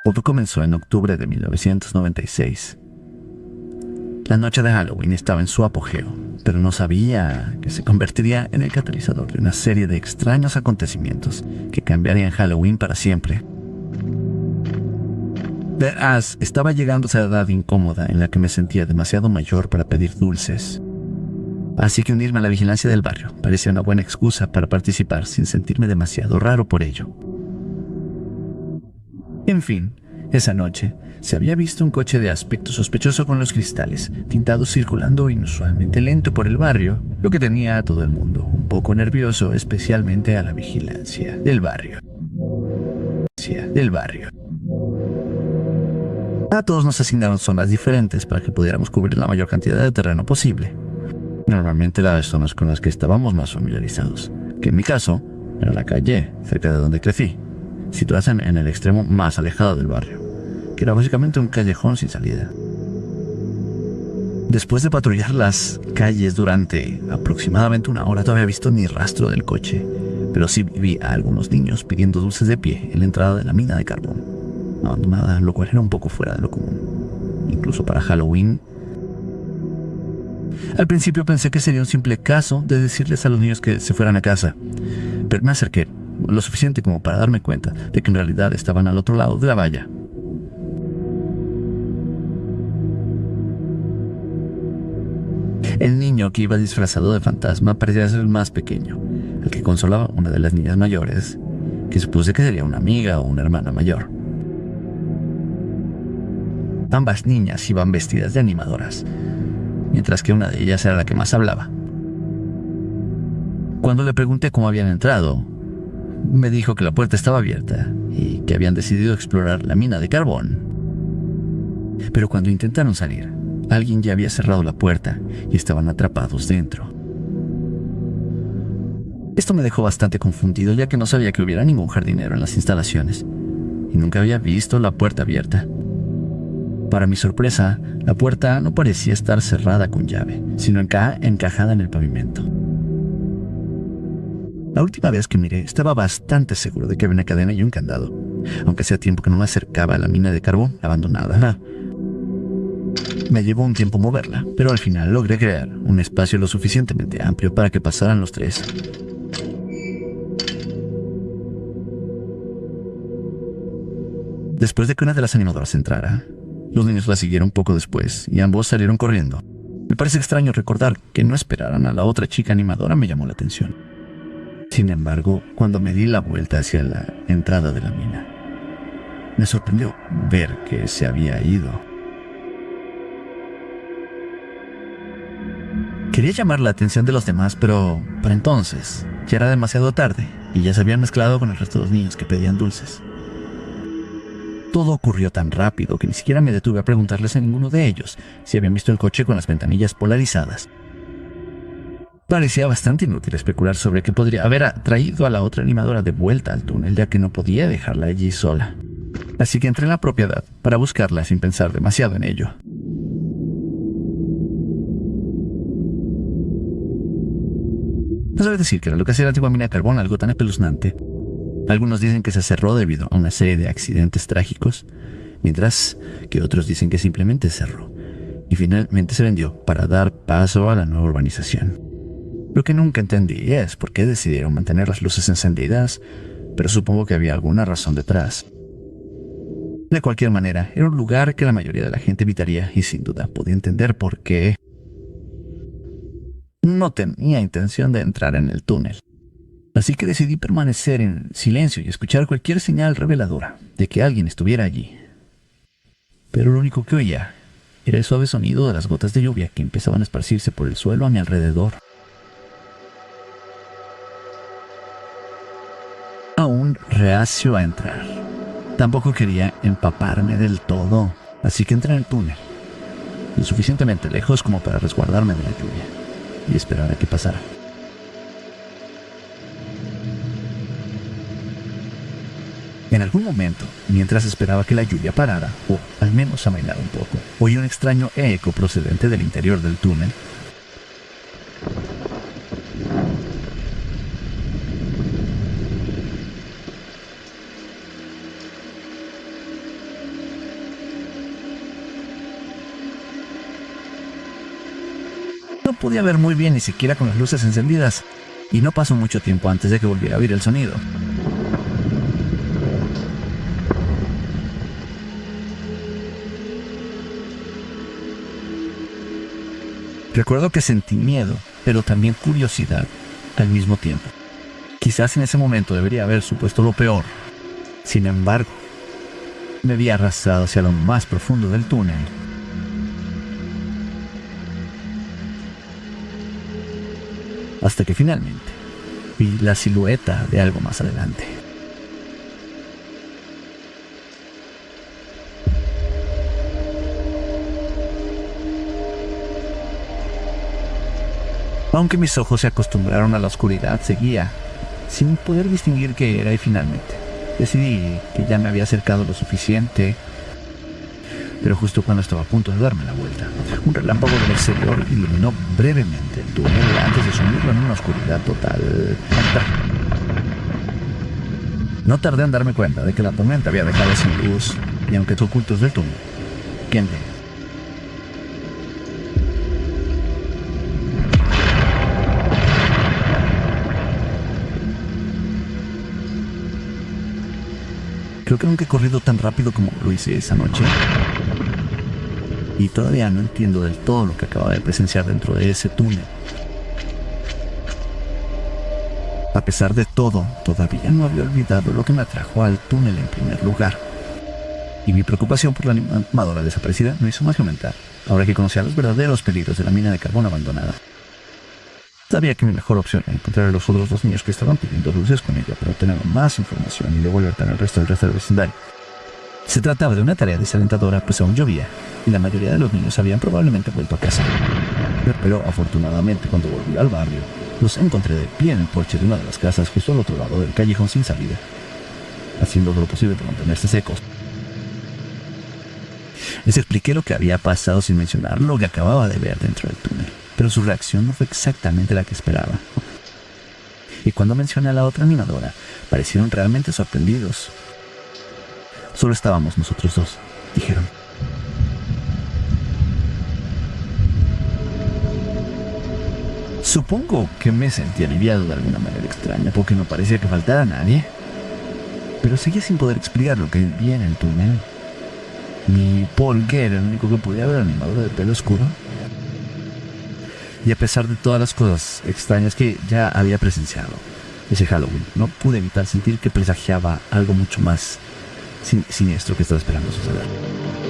Todo comenzó en octubre de 1996. La noche de Halloween estaba en su apogeo, pero no sabía que se convertiría en el catalizador de una serie de extraños acontecimientos que cambiarían Halloween para siempre. Verás, estaba llegando a esa edad incómoda en la que me sentía demasiado mayor para pedir dulces. Así que unirme a la vigilancia del barrio parecía una buena excusa para participar sin sentirme demasiado raro por ello. En fin, esa noche se había visto un coche de aspecto sospechoso con los cristales tintados circulando inusualmente lento por el barrio, lo que tenía a todo el mundo un poco nervioso, especialmente a la vigilancia del barrio. A todos nos asignaron zonas diferentes para que pudiéramos cubrir la mayor cantidad de terreno posible. Normalmente las zonas con las que estábamos más familiarizados, que en mi caso era la calle cerca de donde crecí, situada en el extremo más alejado del barrio, que era básicamente un callejón sin salida. Después de patrullar las calles durante aproximadamente una hora, no había visto ni rastro del coche, pero sí vi a algunos niños pidiendo dulces de pie en la entrada de la mina de carbón, abandonada, lo cual era un poco fuera de lo común, incluso para Halloween. Al principio pensé que sería un simple caso de decirles a los niños que se fueran a casa, pero me acerqué lo suficiente como para darme cuenta de que en realidad estaban al otro lado de la valla. El niño que iba disfrazado de fantasma parecía ser el más pequeño, el que consolaba a una de las niñas mayores, que supuse que sería una amiga o una hermana mayor. Ambas niñas iban vestidas de animadoras, mientras que una de ellas era la que más hablaba. Cuando le pregunté cómo habían entrado, me dijo que la puerta estaba abierta y que habían decidido explorar la mina de carbón. Pero cuando intentaron salir, alguien ya había cerrado la puerta y estaban atrapados dentro. Esto me dejó bastante confundido, ya que no sabía que hubiera ningún jardinero en las instalaciones y nunca había visto la puerta abierta. Para mi sorpresa, la puerta no parecía estar cerrada con llave, sino encajada en el pavimento. La última vez que miré, estaba bastante seguro de que había una cadena y un candado, aunque hacía tiempo que no me acercaba a la mina de carbón abandonada. Me llevó un tiempo moverla, pero al final logré crear un espacio lo suficientemente amplio para que pasaran los tres. Después de que una de las animadoras entrara, los niños la siguieron poco después y ambos salieron corriendo. Me parece extraño recordar que no esperaran a la otra chica animadora, me llamó la atención. Sin embargo, cuando me di la vuelta hacia la entrada de la mina, me sorprendió ver que se había ido. Quería llamar la atención de los demás, pero para entonces ya era demasiado tarde y ya se habían mezclado con el resto de los niños que pedían dulces. Todo ocurrió tan rápido que ni siquiera me detuve a preguntarles a ninguno de ellos si habían visto el coche con las ventanillas polarizadas. Parecía bastante inútil especular sobre qué podría haber traído a la otra animadora de vuelta al túnel, ya que no podía dejarla allí sola. Así que entré en la propiedad para buscarla sin pensar demasiado en ello. No sabe decir que era lo que hacía la antigua mina de carbón algo tan espeluznante. Algunos dicen que se cerró debido a una serie de accidentes trágicos, mientras que otros dicen que simplemente cerró y finalmente se vendió para dar paso a la nueva urbanización. Lo que nunca entendí es por qué decidieron mantener las luces encendidas, pero supongo que había alguna razón detrás. De cualquier manera, era un lugar que la mayoría de la gente evitaría y sin duda podía entender por qué. No tenía intención de entrar en el túnel, así que decidí permanecer en silencio y escuchar cualquier señal reveladora de que alguien estuviera allí. Pero lo único que oía era el suave sonido de las gotas de lluvia que empezaban a esparcirse por el suelo a mi alrededor. Aún reacio a entrar. Tampoco quería empaparme del todo, así que entré en el túnel, lo suficientemente lejos como para resguardarme de la lluvia y esperar a que pasara. En algún momento, mientras esperaba que la lluvia parara, o al menos amainara un poco, oí un extraño eco procedente del interior del túnel. No podía ver muy bien ni siquiera con las luces encendidas, y no pasó mucho tiempo antes de que volviera a oír el sonido. Recuerdo que sentí miedo, pero también curiosidad al mismo tiempo. Quizás en ese momento debería haber supuesto lo peor. Sin embargo, me vi arrastrado hacia lo más profundo del túnel. Hasta que finalmente vi la silueta de algo más adelante. Aunque mis ojos se acostumbraron a la oscuridad, seguía sin poder distinguir qué era y finalmente decidí que ya me había acercado lo suficiente. Pero justo cuando estaba a punto de darme la vuelta, un relámpago del exterior iluminó brevemente el túnel antes de sumirlo en una oscuridad total. No tardé en darme cuenta de que la tormenta había dejado sin luz, y aunque ocultos del túnel, ¿quién ve? Creo que nunca he corrido tan rápido como lo hice esa noche. Y todavía no entiendo del todo lo que acababa de presenciar dentro de ese túnel. A pesar de todo, todavía no había olvidado lo que me atrajo al túnel en primer lugar. Y mi preocupación por la animadora desaparecida no hizo más que aumentar, ahora que conocía los verdaderos peligros de la mina de carbón abandonada. Sabía que mi mejor opción era encontrar a los otros dos niños que estaban pidiendo luces con ella para obtener más información y devolver al resto del vecindario. Se trataba de una tarea desalentadora, pues aún llovía, y la mayoría de los niños habían probablemente vuelto a casa. Pero afortunadamente, cuando volví al barrio, los encontré de pie en el porche de una de las casas justo al otro lado del callejón sin salida, haciendo lo posible para mantenerse secos. Les expliqué lo que había pasado sin mencionar lo que acababa de ver dentro del túnel, pero su reacción no fue exactamente la que esperaba. Y cuando mencioné a la otra animadora, parecieron realmente sorprendidos. Solo estábamos nosotros dos, dijeron. Supongo que me sentí aliviado de alguna manera extraña, porque no parecía que faltara nadie. Pero seguía sin poder explicar lo que vi en el túnel. Ni por qué era el único que podía ver animadora de pelo oscuro. Y a pesar de todas las cosas extrañas que ya había presenciado ese Halloween, no pude evitar sentir que presagiaba algo mucho más siniestro que estaba esperando suceder.